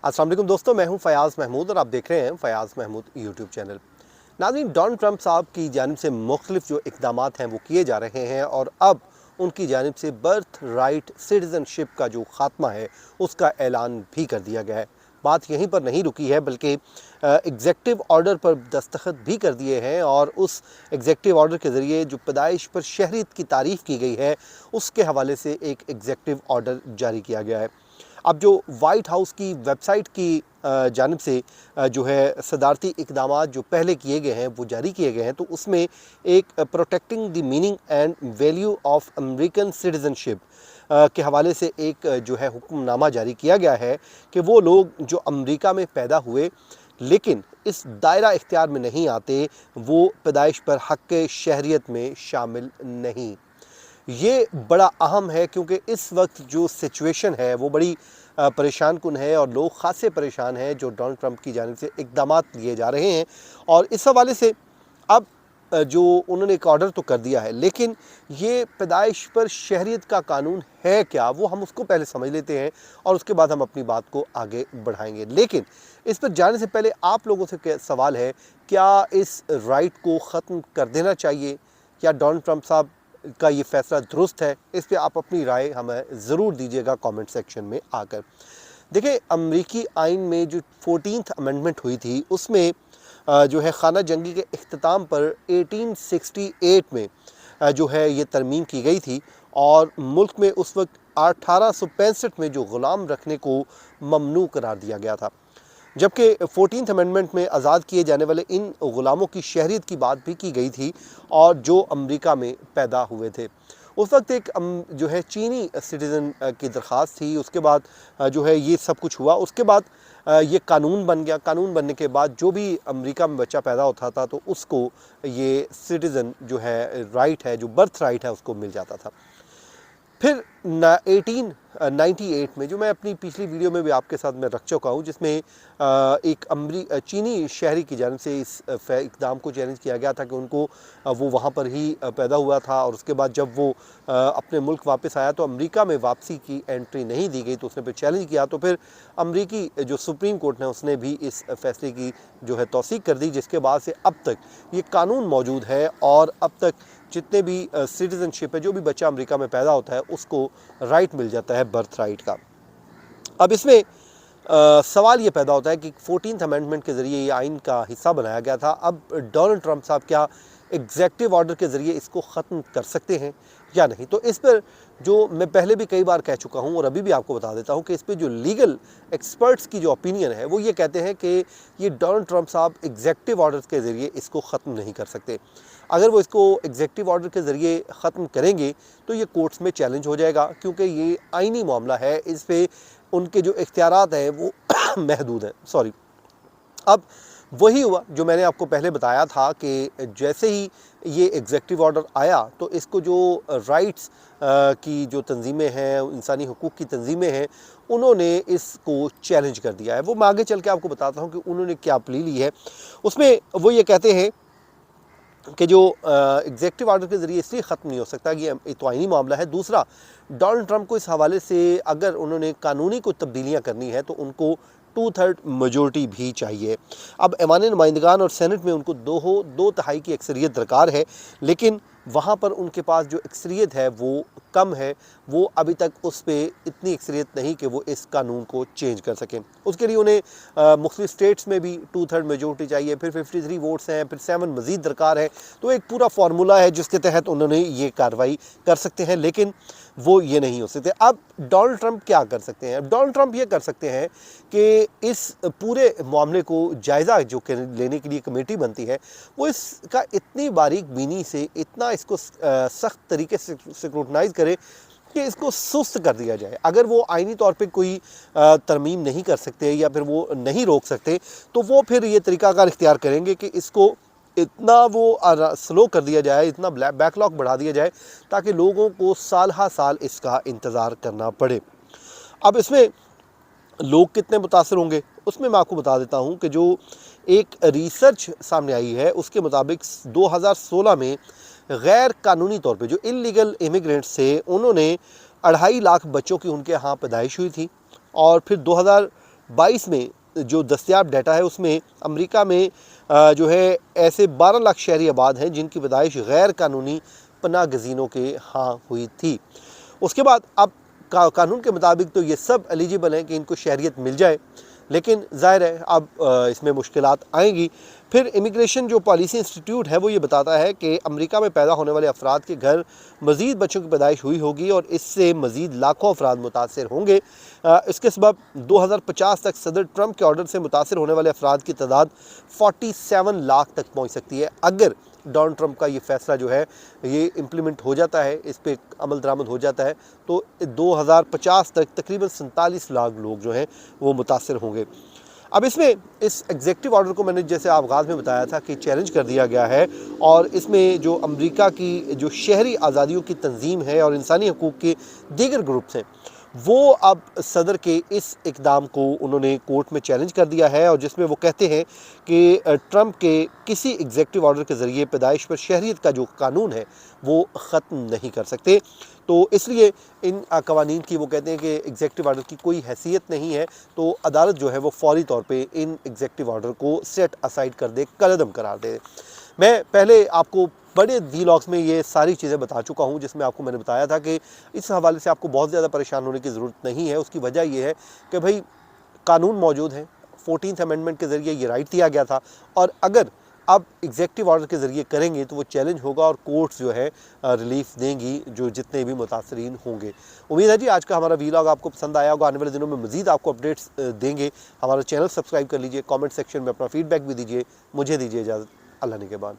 अस्सलाम वालेकुम दोस्तों, मैं हूं फयाज़ महमूद और आप देख रहे हैं फयाज़ महमूद यूट्यूब चैनल। नाज़रीन, डोनाल्ड ट्रंप साहब की जानिब से मुख्तलिफ जो इक़दामात हैं वो किए जा रहे हैं और अब उनकी जानिब से बर्थ राइट सिटीज़नशिप का जो ख़ात्मा है उसका ऐलान भी कर दिया गया है। बात यहीं पर नहीं रुकी है बल्कि एग्जेक्टिव ऑर्डर पर दस्तखत भी कर दिए हैं और उस एग्जेक्टिव ऑर्डर के ज़रिए जो पैदाइश पर शहरियत की तारीफ़ की गई है उसके हवाले से एक एग्जेक्टिव ऑर्डर जारी किया गया है। अब जो वाइट हाउस की वेबसाइट की जानिब से जो है सदारती इक़दामात जो पहले किए गए हैं वो जारी किए गए हैं, तो उसमें एक protecting the meaning and value of American citizenship के हवाले से एक जो है हुक्मनामा जारी किया गया है कि वो लोग जो अमेरिका में पैदा हुए लेकिन इस दायरा इख्तियार में नहीं आते, वो पैदाइश पर हक़ शहरियत में शामिल नहीं। ये बड़ा अहम है क्योंकि इस वक्त जो सिचुएशन है वो बड़ी परेशान कुन है और लोग ख़ासे परेशान हैं जो डोनाल्ड ट्रंप की जानिब से इक़दामात लिए जा रहे हैं। और इस हवाले से अब जो उन्होंने एक ऑर्डर तो कर दिया है, लेकिन ये पैदाइश पर शहरियत का कानून है क्या, वो हम उसको पहले समझ लेते हैं और उसके बाद हम अपनी बात को आगे बढ़ाएंगे। लेकिन इस पर जाने से पहले आप लोगों से सवाल है, क्या इस राइट को ख़त्म कर देना चाहिए या डोनाल्ड ट्रंप साहब का ये फ़ैसला दुरुस्त है? इस पे आप अपनी राय हमें ज़रूर दीजिएगा कमेंट सेक्शन में आकर। देखिए, अमरीकी आइन में जो 14th अमेंडमेंट हुई थी उसमें जो है खाना जंगी के इख्तिताम पर 1868 में जो है ये तरमीम की गई थी और मुल्क में उस वक्त 1865 में जो ग़ुलाम रखने को ममनू करार दिया गया था, जबकि 14th अमेंडमेंट में आज़ाद किए जाने वाले इन ग़ुलामों की शहरियत की बात भी की गई थी और जो अमेरिका में पैदा हुए थे। उस वक्त एक जो है चीनी सिटीज़न की दरख्वास्त थी, उसके बाद जो है ये सब कुछ हुआ, उसके बाद ये कानून बन गया। कानून बनने के बाद जो भी अमेरिका में बच्चा पैदा होता था तो उसको ये सिटीज़न जो है राइट है, जो बर्थ राइट है, उसको मिल जाता था। फिर 1898 में, जो मैं अपनी पिछली वीडियो में भी आपके साथ मैं रख चुका हूँ, जिसमें एक चीनी शहरी की जानिब से इस इक़दाम को चैलेंज किया गया था कि उनको वो वहाँ पर ही पैदा हुआ था और उसके बाद जब वो अपने मुल्क वापस आया तो अमेरिका में वापसी की एंट्री नहीं दी गई, तो उसने फिर चैलेंज किया। तो फिर अमेरिकी जो सुप्रीम कोर्ट ने उसने भी इस फ़ैसले की जो है तौसीक़ कर दी, जिसके बाद से अब तक ये कानून मौजूद है और अब तक जितने भी सिटीज़नशिप है, जो भी बच्चा अमेरिका में पैदा होता है उसको राइट मिल जाता है बर्थ राइट का। अब इसमें सवाल ये पैदा होता है कि 14th अमेंडमेंट के ज़रिए ये आइन का हिस्सा बनाया गया था। अब डोनाल्ड ट्रंप साहब क्या एग्जेक्टिव ऑर्डर के ज़रिए इसको ख़त्म कर सकते हैं या नहीं? तो इस पर जो मैं पहले भी कई बार कह चुका हूँ और अभी भी आपको बता देता हूँ कि इस पर जो लीगल एक्सपर्ट्स की जो ओपिनियन है वो ये कहते हैं कि ये डोनाल्ड ट्रंप साहब एग्जेक्टिव ऑर्डर के ज़रिए इसको ख़त्म नहीं कर सकते। अगर वो इसको एग्जेक्टिव ऑर्डर के ज़रिए ख़त्म करेंगे तो ये कोर्ट्स में चैलेंज हो जाएगा, क्योंकि ये आइनी मामला है, इस पर उनके जो इख्तियारात हैं वो महदूद हैं। सॉरी। अब वही हुआ जो मैंने आपको पहले बताया था कि जैसे ही ये एग्जेक्टिव ऑर्डर आया तो इसको जो राइट्स की जो तंजीमें हैं, इंसानी हुकूक़ की तंजीमें हैं, उन्होंने इसको चैलेंज कर दिया है। वो मैं आगे चल के आपको बताता हूँ कि उन्होंने क्या प्ली ली है। उसमें वो ये कहते हैं कि जो एग्जेक्टिव ऑर्डर के ज़रिए इसलिए ख़त्म नहीं हो सकता कि ये तो आइनी मामला है। दूसरा, डोनाल्ड ट्रंप को इस हवाले से अगर उन्होंने कानूनी कोई तब्दीलियाँ करनी है तो उनको 2/3 मेजॉरिटी भी चाहिए। अब ऐवान नुमाइंदगान और सेनेट में उनको 2/3 की अक्सरियत दरकार है, लेकिन वहाँ पर उनके पास जो अक्सरियत है वो कम है। वो अभी तक उस पर इतनी अक्सरियत नहीं कि वो इस कानून को चेंज कर सकें। उसके लिए उन्हें मुख्तलिफ स्टेट्स में भी 2/3 मेजॉरिटी चाहिए, फिर 53 वोट्स हैं, फिर 7 मज़ीद दरकार है। तो एक पूरा फार्मूला है जिसके तहत उन्होंने ये कार्रवाई कर सकते हैं, लेकिन वो ये नहीं हो सकते। अब डोनाल्ड ट्रंप क्या कर सकते हैं? डोनाल्ड ट्रंप ये कर सकते हैं कि इस पूरे मामले को जायज़ा जो लेने के लिए कमेटी बनती है वो इसका इतनी बारीक बीनी से, इतना इसको सख्त तरीके से स्क्रूटनाइज़ करे कि इसको सुस्त कर दिया जाए। अगर वो आइनी तौर पे कोई तरमीम नहीं कर सकते या फिर वो नहीं रोक सकते तो वो फिर ये तरीक़ाकार इख्तियार करेंगे कि इसको इतना वो स्लो कर दिया जाए, इतना बैकलॉग बढ़ा दिया जाए ताकि लोगों को साल हा साल इसका इंतज़ार करना पड़े। अब इसमें लोग कितने मुतासर होंगे उसमें मैं आपको बता देता हूँ कि जो एक रिसर्च सामने आई है उसके मुताबिक 2016 में गैर कानूनी तौर पे जो इलीगल इमिग्रेंट्स थे उन्होंने 2.5 लाख बच्चों की उनके यहाँ पैदाइश हुई थी और फिर 2022 में जो दस्तयाब डाटा है उसमें अमेरिका में जो है ऐसे 12 लाख शहरी आबाद हैं जिनकी पैदाइश गैर कानूनी पनाह गज़ीनों के यहाँ हुई थी। उसके बाद अब कानून के मुताबिक तो ये सब एलिजिबल हैं कि इनको शहरियत मिल जाए, लेकिन ज़ाहिर है अब इसमें मुश्किलात आएंगी। फिर इमिग्रेशन जो पॉलिसी इंस्टीट्यूट है वो ये बताता है कि अमेरिका में पैदा होने वाले अफराद के घर मज़ीद बच्चों की पैदाइश हुई होगी और इससे मज़ीद लाखों अफराद मुतासर होंगे। इसके सबब 2050 तक सदर ट्रंप के ऑर्डर से मुतासर होने वाले अफराद की तादाद 47 लाख तक पहुँच सकती है। अगर डोनाल्ड ट्रंप का ये फ़ैसला जो है ये इम्प्लीमेंट हो जाता है, इस पर अमल दरामद हो जाता है, तो 2050 तक तकरीबन 47 लाख लोग जो हैं वो मुतासर होंगे। अब इसमें इस एग्जेक्टिव ऑर्डर को मैंने जैसे आगाज़ में बताया था कि चैलेंज कर दिया गया है और इसमें जो अमेरिका की जो शहरी आज़ादियों की तंजीम है और इंसानी हकूक़ के दीगर ग्रुप्स हैं वो अब सदर के इस इक़दाम को उन्होंने कोर्ट में चैलेंज कर दिया है और जिसमें वो कहते हैं कि ट्रंप के किसी एग्जेक्टिव ऑर्डर के ज़रिए पैदाइश पर शहरियत का जो कानून है वो ख़त्म नहीं कर सकते। तो इसलिए इन कवानीन की वो कहते हैं कि एग्जेक्टिव ऑर्डर की कोई हैसियत नहीं है, तो अदालत जो है वो फौरी तौर पे इन एग्जेक्टिव ऑर्डर को सेट असाइड कर दे, कलअदम करार दे। मैं पहले आपको बड़े वीलॉग्स में ये सारी चीज़ें बता चुका हूँ जिसमें आपको मैंने बताया था कि इस हवाले से आपको बहुत ज़्यादा परेशान होने की ज़रूरत नहीं है। उसकी वजह ये है कि भाई कानून मौजूद है, 14th अमेंडमेंट के ज़रिए ये राइट दिया गया था और अगर अब एग्जेक्टिव ऑर्डर के ज़रिए करेंगे तो वो चैलेंज होगा और कोर्ट्स जो है रिलीफ देंगी जो जितने भी मुतासरीन होंगे। उम्मीद है जी आज का हमारा वीलॉग आपको पसंद आया होगा। आने वाले दिनों में मज़ीद आपको अपडेट्स देंगे। हमारा चैनल सब्सक्राइब कर लीजिए, कमेंट सेक्शन में अपना फीडबैक भी दीजिए। मुझे दीजिए इजाज़त। अल्लाह निगहबान।